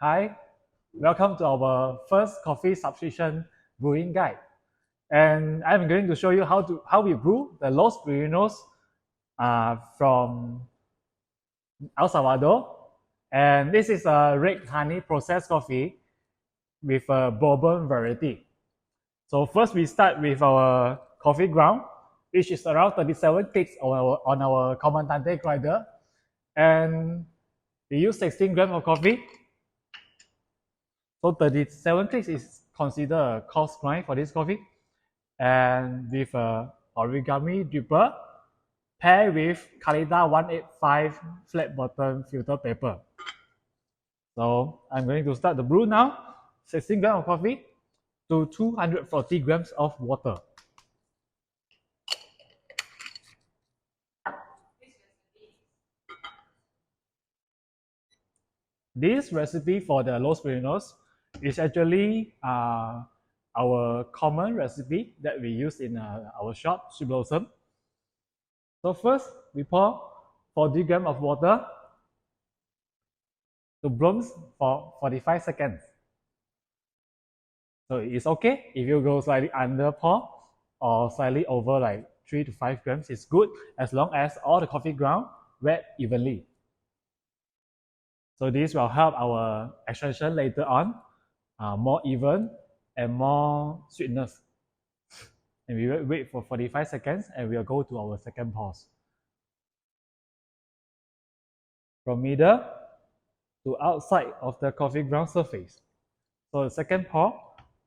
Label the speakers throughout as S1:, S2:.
S1: Hi, welcome to our first coffee substitution brewing guide. And I'm going to show you how we brew the Los Pirineos from El Salvador. And this is a red honey processed coffee with a bourbon variety. So first we start with our coffee ground, which is around 37 clicks on our Comandante grinder. And we use 16 grams of coffee. So 37 clicks is considered a coarse grind for this coffee. And with a origami dripper paired with Calida 185 flat bottom filter paper. So I'm going to start the brew now. 16 grams of coffee to 240 grams of water. This recipe for the Los Pirineos is actually our common recipe that we use in our shop, Sweet Blossom. So first, we pour 40 grams of water to bloom for 45 seconds. So it's okay if you go slightly under pour or slightly over like 3 to 5 grams. It's good as long as all the coffee ground wet evenly. So this will help our extraction later on more even and more sweetness. And we will wait for 45 seconds and we'll go to our second pause. From middle to outside of the coffee ground surface. So the second pour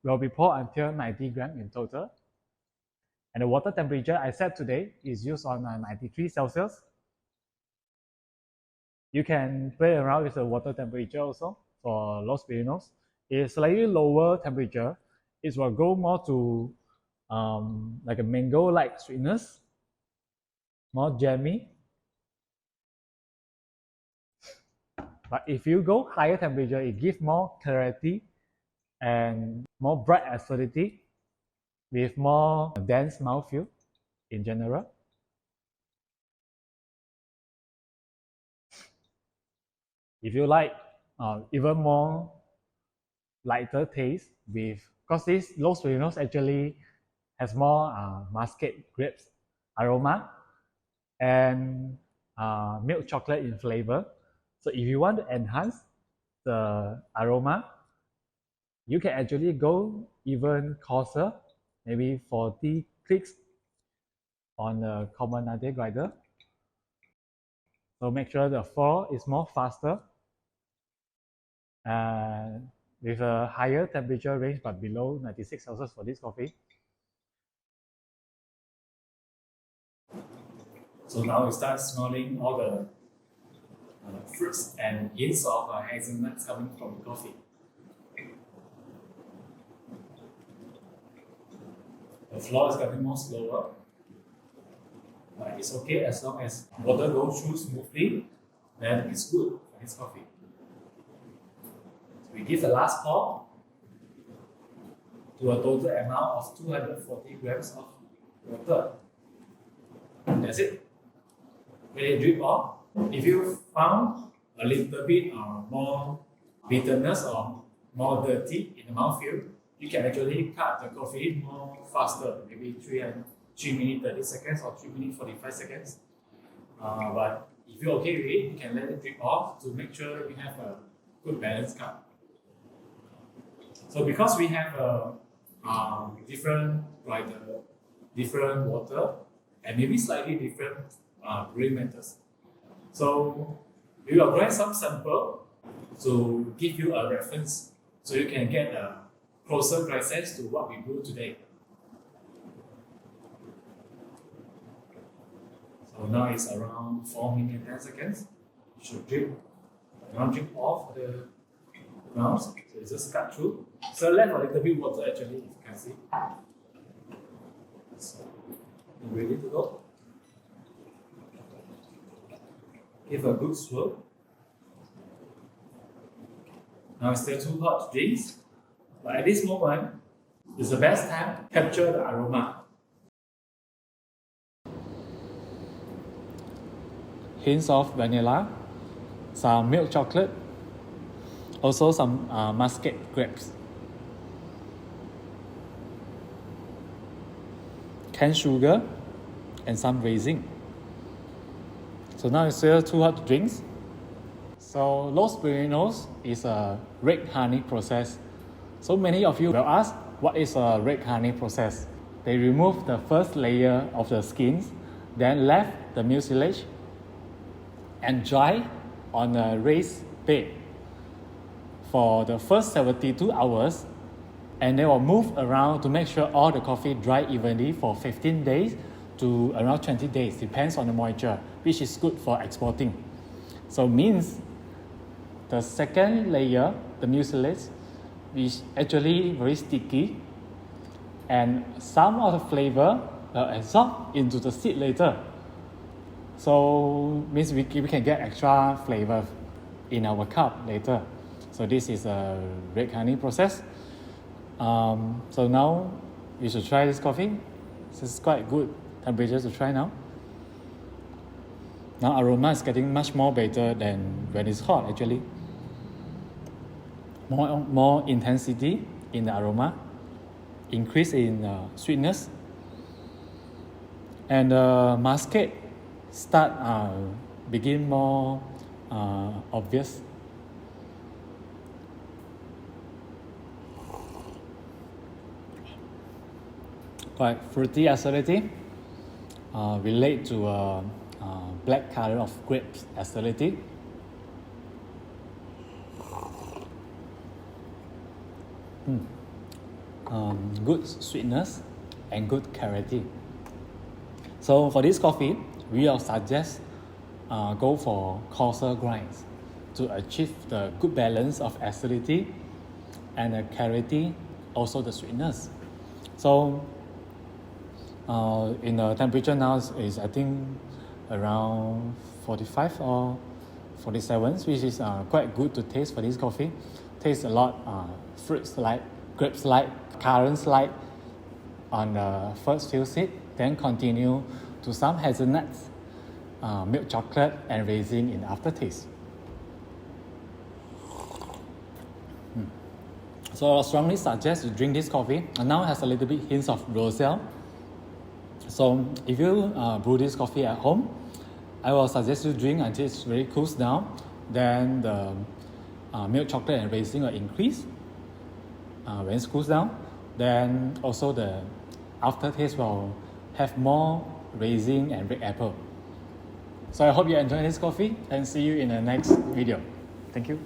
S1: will be poured until 90 grams in total. And the water temperature I set today is used on 93 Celsius. You can play around with the water temperature also for Los Pirineos. It's slightly lower temperature. It will go more to like a mango-like sweetness, more jammy. But if you go higher temperature, it gives more clarity and more bright acidity with more dense mouthfeel in general. If you like even more lighter taste because this Los Pirineos actually has more muscat grapes aroma and milk chocolate in flavor. So if you want to enhance the aroma, you can actually go even coarser, maybe 40 clicks on the Comandante grinder. So make sure the flow is more faster and with a higher temperature range but below 96 Celsius for this coffee. So now we start smelling all the fruits and hints of hazelnuts coming from the coffee. The flow is getting more slower, but it's okay as long as water goes through smoothly, then it's good for this coffee. So we give the last pour to a total amount of 240 grams of water. That's it. Let it drip off. If you found a little bit more bitterness or more dirty in the mouthfeel, you can actually cut the coffee more faster, maybe 3 minutes 30 seconds or 3 minutes 45 seconds. But if you're okay with it, you can let it drip off to make sure you have a good balanced cup. So because we have different grinder, different water, and maybe slightly different brewing methods. So we will grind some sample to give you a reference so you can get a closer grind sense to what we brew today. So now it's around 4 minutes and 10 seconds. It should drip off the grounds. So it just cut through. So left a little bit water actually, if you can see. So ready to go. Give a good swirl. Now it's still too hot to drink, but at this moment, it's the best time to capture the aroma. Hints of vanilla, some milk chocolate,
S2: Also some muscat grapes, canned sugar, and some raisin. So now it's still two hot drinks. So Los Pirineos is a red honey process. So many of you will ask, what is a red honey process? They remove the first layer of the skins, then left the mucilage and dry on a raised bed for the first 72 hours, and they will move around to make sure all the coffee dry evenly for 15 days to around 20 days, depends on the moisture, which is good for exporting. So means the second layer, the mucilage, is actually very sticky, and some of the flavor will absorb into the seed later. So means we can get extra flavor in our cup later. So this is a red honey process. So now you should try this coffee. This is quite good temperature to try now. Now aroma is getting much more better than when it's hot actually. More intensity in the aroma, increase in sweetness, and muscat start begin more obvious. Quite fruity acidity, relate to black color of grapes acidity. Good sweetness and good clarity. So for this coffee, we will suggest go for coarser grinds to achieve the good balance of acidity and the clarity, also the sweetness. So in the temperature now is I think around 45 or 47, which is quite good to taste for this coffee. Tastes a lot fruits like grapes like currants like on the first few sip, then continue to some hazelnuts, milk chocolate and raisin in aftertaste. So I strongly suggest you drink this coffee, and now it has a little bit hints of roselle. So if you brew this coffee at home, I will suggest you drink until it's very cools down. Then the milk chocolate and raisin will increase when it cools down. Then also the aftertaste will have more raisin and red apple. So I hope you enjoy this coffee and see you in the next video. Thank you.